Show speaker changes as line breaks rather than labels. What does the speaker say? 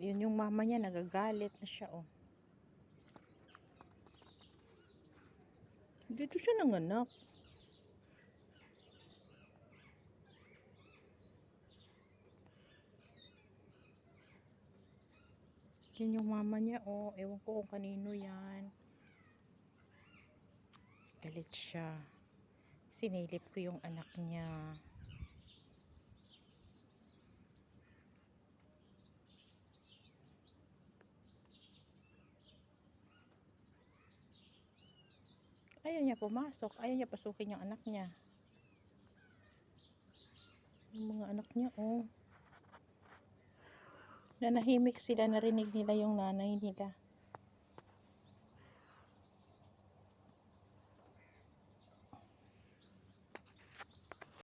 Yun yung mama niya, nagagalit na siya, oh. Dito siya nanganak. Yun yung mama niya, oh. Ewan ko kung kanino yan. Galit siya. Sinilip ko yung anak niya. Ayaw niya pumasok. Ayaw niya pasukin yung anak niya. Yung mga anak niya, oh. Nanahimik sila, narinig nila yung nanay nila.